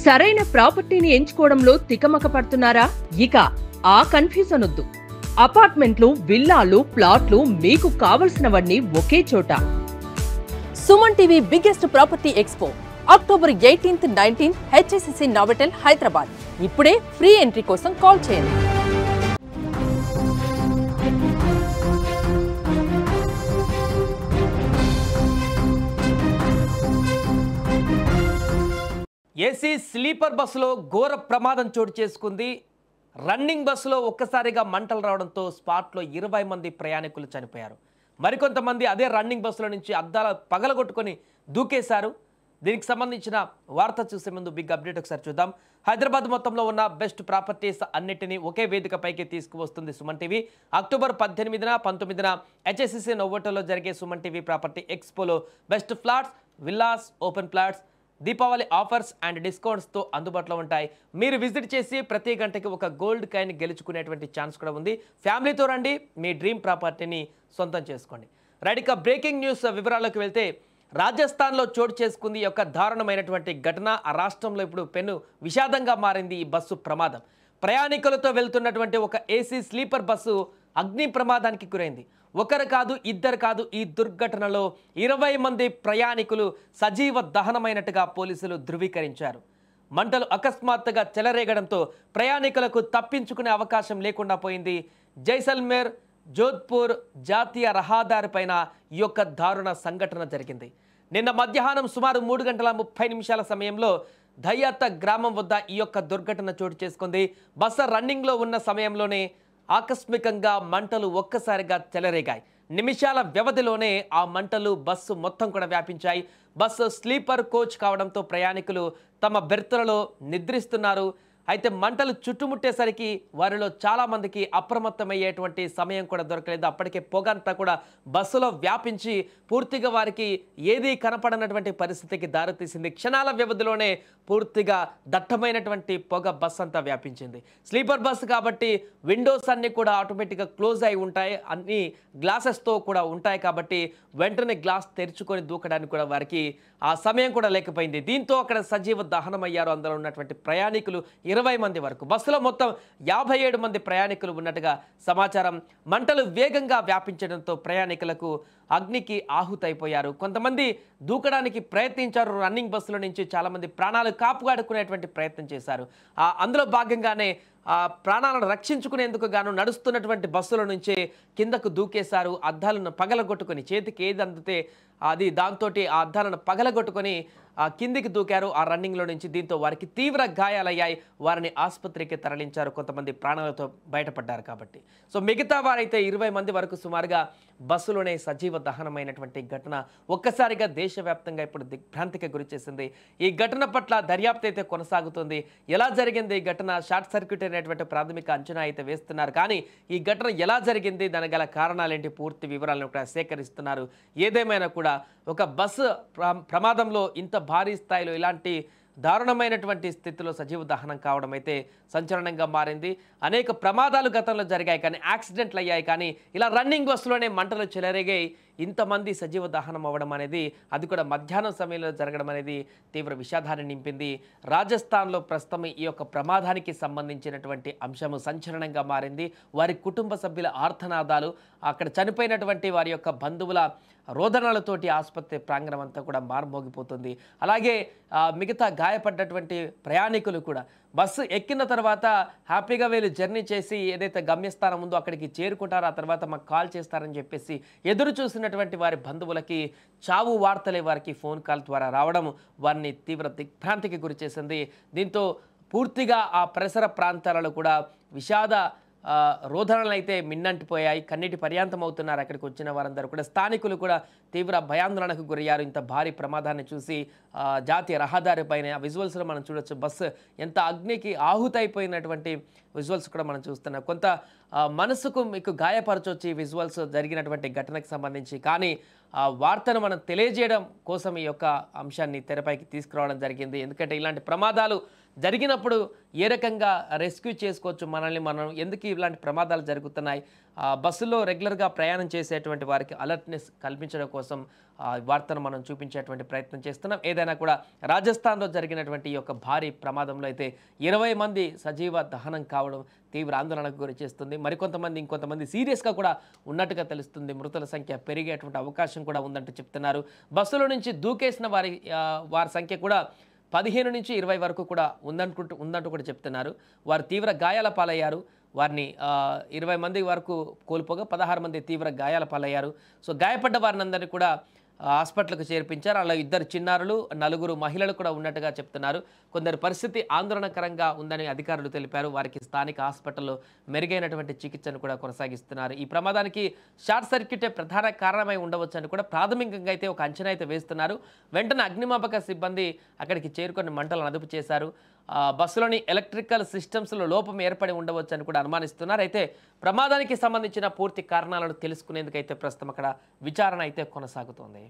సరైన ప్రాపర్టీని ఎంచుకోవడంలో తికమక పడుతున్నారా? ఇక ఆ కన్ఫ్యూజన్ వద్దు. అపార్ట్మెంట్లు, విల్లాలు, ప్లాట్లు మీకు కావలసినవన్నీ ఒకే చోట. Suman TV biggest property expo October 18th, 19th HSCC Novotel Hyderabad. ఇప్పుడే ఫ్రీ ఎంట్రీ కోసం కాల్ చేయండి. ఏసీ స్లీపర్ బస్సులో ఘోర ప్రమాదం చోటు చేసుకుంది. రన్నింగ్ బస్సులో ఒక్కసారిగా మంటలు రావడంతో స్పాట్లో 20 మంది ప్రయాణికులు చనిపోయారు. మరికొంతమంది అదే రన్నింగ్ బస్సులో నుంచి అద్దాల పగలగొట్టుకొని దూకేశారు. దీనికి సంబంధించిన వార్త చూసే ముందు బిగ్ అప్డేట్ ఒకసారి చూద్దాం. హైదరాబాద్ మొత్తంలో ఉన్న బెస్ట్ ప్రాపర్టీస్ అన్నిటినీ ఒకే వేదికపైకి తీసుకువస్తుంది సుమన్ టీవీ. అక్టోబర్ 18న, 19న హెచ్ఎస్సిసి నోవోటెల్లో జరిగే సుమన్ టీవీ ప్రాపర్టీ ఎక్స్పోలో best flats, villas, open plots, Deepavali offers and డిస్కౌంట్స్తో అందుబాటులో ఉంటాయి. మీరు విజిట్ చేసి ప్రతి గంటకి ఒక గోల్డ్ కాయిన్ గెలుచుకునేటువంటి ఛాన్స్ కూడా ఉంది. ఫ్యామిలీతో రండి, మీ డ్రీమ్ ప్రాపర్టీని సొంతం చేసుకోండి. రైట్, ఇక బ్రేకింగ్ న్యూస్ వివరాల్లోకి వెళ్తే, రాజస్థాన్లో చోటు చేసుకుంది ఈ యొక్క దారుణమైనటువంటి ఘటన. ఆ రాష్ట్రంలో ఇప్పుడు పెను విషాదంగా మారింది ఈ బస్సు ప్రమాదం. ప్రయాణికులతో వెళ్తున్నటువంటి ఒక ఏసీ స్లీపర్ బస్సు అగ్ని ప్రమాదానికి గురైంది. ఒకరు కాదు, ఇద్దరు కాదు, ఈ దుర్ఘటనలో 20 మంది ప్రయాణికులు సజీవ దహనమైనట్టుగా పోలీసులు ధృవీకరించారు. మంటలు అకస్మాత్తుగా చెలరేగడంతో ప్రయాణికులకు తప్పించుకునే అవకాశం లేకుండా పోయింది. జైసల్మేర్ జోధ్పూర్ జాతీయ రహదారిపైన ఈ యొక్క దారుణ సంఘటన జరిగింది. నిన్న మధ్యాహ్నం సుమారు 3:30 సమయంలో దయ్యాత గ్రామం వద్ద ఈ యొక్క దుర్ఘటన చోటు చేసుకుంది. బస్సు రన్నింగ్లో ఉన్న సమయంలోనే ఆకస్మికంగా మంటలు ఒక్కసారిగా చెలరేగాయి. నిమిషాల వ్యవధిలోనే ఆ మంటలు బస్సు మొత్తం కూడా వ్యాపించాయి. బస్సు స్లీపర్ కోచ్ కావడంతో ప్రయాణికులు తమ బెర్తులలో నిద్రిస్తున్నారు. అయితే మంటలు చుట్టుముట్టేసరికి వారిలో చాలామందికి అప్రమత్తమయ్యేటువంటి సమయం కూడా దొరకలేదు. అప్పటికే పొగ అంతా కూడా బస్సులో వ్యాపించి పూర్తిగా వారికి ఏదీ కనపడనటువంటి పరిస్థితికి దారితీసింది. క్షణాల వ్యవధిలోనే పూర్తిగా దట్టమైనటువంటి పొగ బస్సు అంతా వ్యాపించింది. స్లీపర్ బస్సు కాబట్టి విండోస్ అన్నీ కూడా ఆటోమేటిక్గా క్లోజ్ అయి ఉంటాయి, అన్ని గ్లాసెస్తో కూడా ఉంటాయి కాబట్టి వెంటనే గ్లాస్ తెరుచుకొని దూకడానికి కూడా వారికి ఆ సమయం కూడా లేకపోయింది. దీంతో అక్కడ సజీవ దహనమయ్యారు అందులో ఉన్నటువంటి ప్రయాణికులు 20 మంది వరకు. బస్సులో మొత్తం 57 మంది ప్రయాణికులు ఉన్నట్టుగా సమాచారం. మంటలు వేగంగా వ్యాపించడంతో ప్రయాణికులకు అగ్నికి ఆహుతైపోయారు. కొంతమంది దూకడానికి ప్రయత్నించారు. రన్నింగ్ బస్సుల నుంచి చాలామంది ప్రాణాలు కాపుగాడుకునేటువంటి ప్రయత్నం చేశారు. అందులో భాగంగానే ప్రాణాలను రక్షించుకునేందుకు గాను నడుస్తున్నటువంటి బస్సుల నుంచి కిందకు దూకేశారు. అద్దాలను పగలగొట్టుకొని, చేతికి ఏది అందితే అది దాంతో ఆ అద్దాలను పగలగొట్టుకొని కిందికి దూకారు ఆ రన్నింగ్లో నుంచి. దీంతో వారికి తీవ్ర గాయాలయ్యాయి. వారిని ఆసుపత్రికి తరలించారు. కొంతమంది ప్రాణాలతో బయటపడ్డారు కాబట్టి. సో మిగతా వారైతే 20 మంది వరకు సుమారుగా బస్సులోనే సజీవ దహనమైనటువంటి ఘటన ఒక్కసారిగా దేశవ్యాప్తంగా ఇప్పుడు దిగ్భ్రాంతికి గురి చేసింది. ఈ ఘటన పట్ల దర్యాప్తు అయితే కొనసాగుతుంది. ఎలా జరిగింది ఈ ఘటన? షార్ట్ సర్క్యూట్ అనేటువంటి ప్రాథమిక అంచనా అయితే వేస్తున్నారు. కానీ ఈ ఘటన ఎలా జరిగింది, దానికి గల కారణాలేంటి, పూర్తి వివరాలను కూడా సేకరిస్తున్నారు. ఏదేమైనా కూడా ఒక బస్సు ప్రమాదంలో ఇంత భారీ స్థాయిలో ఇలాంటి దారుణమైనటువంటి స్థితిలో సజీవ దహనం కావడం అయితే సంచలనంగా మారింది. అనేక ప్రమాదాలు గతంలో జరిగాయి కానీ, యాక్సిడెంట్లు అయ్యాయి కానీ, ఇలా రన్నింగ్ బస్సులోనే మంటలు చెలరేగాయి ఇంతమంది సజీవ దహనం అవ్వడం అనేది, అది కూడా మధ్యాహ్నం సమయంలో జరగడం అనేది తీవ్ర విషాదాన్ని నింపింది. రాజస్థాన్లో ప్రస్తుతం ఈ యొక్క ప్రమాదానికి సంబంధించినటువంటి అంశము సంచలనంగా మారింది. వారి కుటుంబ సభ్యుల ఆర్తనాదాలు, అక్కడ చనిపోయినటువంటి వారి యొక్క బంధువుల రోదనలతోటి ఆసుపత్రి ప్రాంగణం అంతా కూడా మారుమోగిపోతుంది. అలాగే మిగతా గాయపడ్డటువంటి ప్రయాణికులు కూడా బస్సు ఎక్కిన తర్వాత హ్యాపీగా వీళ్ళు జర్నీ చేసి ఏదైతే గమ్యస్థానం ఉందో అక్కడికి చేరుకుంటారో, ఆ తర్వాత మాకు కాల్ చేస్తారని చెప్పేసి ఎదురు చూసినటువంటి వారి బంధువులకి చావు వార్తలే వారికి ఫోన్ కాల్ ద్వారా రావడం వారిని తీవ్ర దిగ్భ్రాంతికి గురి చేసింది. దీంతో పూర్తిగా ఆ పరిసర ప్రాంతాలలో కూడా విషాద రోదనలు అయితే మిన్నంటిపోయాయి. కన్నీటి పర్యాంతం అవుతున్నారు అక్కడికి వచ్చిన వారందరూ కూడా. స్థానికులు కూడా తీవ్ర భయాందోళనకు గురయ్యారు ఇంత భారీ ప్రమాదాన్ని చూసి. జాతీయ రహదారి పైన విజువల్స్లో మనం చూడొచ్చు, బస్సు ఎంత అగ్నికి ఆహుతైపోయినటువంటి విజువల్స్ కూడా మనం చూస్తున్నాం. కొంత మనసుకు మీకు గాయపరచవచ్చు ఈ విజువల్స్ జరిగినటువంటి ఘటనకు సంబంధించి. కానీ వార్తను మనం తెలియజేయడం కోసం ఈ యొక్క అంశాన్ని తెరపైకి తీసుకురావడం జరిగింది. ఎందుకంటే ఇలాంటి ప్రమాదాలు జరిగినప్పుడు ఏ రకంగా రెస్క్యూ చేసుకోవచ్చు మనల్ని మనం, ఎందుకు ఇలాంటి ప్రమాదాలు జరుగుతున్నాయి, బస్సులో రెగ్యులర్గా ప్రయాణం చేసేటువంటి వారికి అలర్ట్నెస్ కల్పించడం కోసం వార్తను మనం చూపించేటువంటి ప్రయత్నం చేస్తున్నాం. ఏదైనా కూడా రాజస్థాన్లో జరిగినటువంటి ఈ యొక్క భారీ ప్రమాదంలో అయితే 20 మంది సజీవ దహనం కావడం తీవ్ర ఆందోళనకు గురి చేస్తుంది. ఇంకొంతమంది సీరియస్గా కూడా ఉన్నట్టుగా తెలుస్తుంది. మృతుల సంఖ్య పెరిగేటువంటి అవకాశం కూడా ఉందంటూ చెప్తున్నారు. బస్సులో నుంచి దూకేసిన వారి సంఖ్య కూడా 15 నుంచి 20 వరకు కూడా ఉందంటూ కూడా చెప్తున్నారు. వారు తీవ్ర గాయాల పాలయ్యారు. వారిని 20 మంది వరకు కోల్పోగా 16 మంది తీవ్ర గాయాల పాలయ్యారు. సో గాయపడ్డ వారిని అందరినీ కూడా హాస్పిటల్కు చేర్పించారు. అలా 2 చిన్నారులు 4 మహిళలు కూడా ఉన్నట్టుగా చెప్తున్నారు. కొందరి పరిస్థితి ఆందోళనకరంగా ఉందని అధికారులు తెలిపారు. వారికి స్థానిక హాస్పిటల్లో మెరుగైనటువంటి చికిత్సను కూడా కొనసాగిస్తున్నారు. ఈ ప్రమాదానికి షార్ట్ సర్క్యూటే ప్రధాన కారణమై ఉండవచ్చని కూడా ప్రాథమికంగా అయితే ఒక అంచనా అయితే వేస్తున్నారు. వెంటనే అగ్నిమాపక సిబ్బంది అక్కడికి చేరుకొని మంటలను అదుపు చేశారు. బస్సులోని ఎలక్ట్రికల్ సిస్టమ్స్లో లోపం ఏర్పడి ఉండవచ్చు అని కూడా అనుమానిస్తున్నారు. అయితే ప్రమాదానికి సంబంధించిన పూర్తి కారణాలను తెలుసుకునేందుకైతే ప్రస్తుతం అక్కడ విచారణ అయితే కొనసాగుతోంది.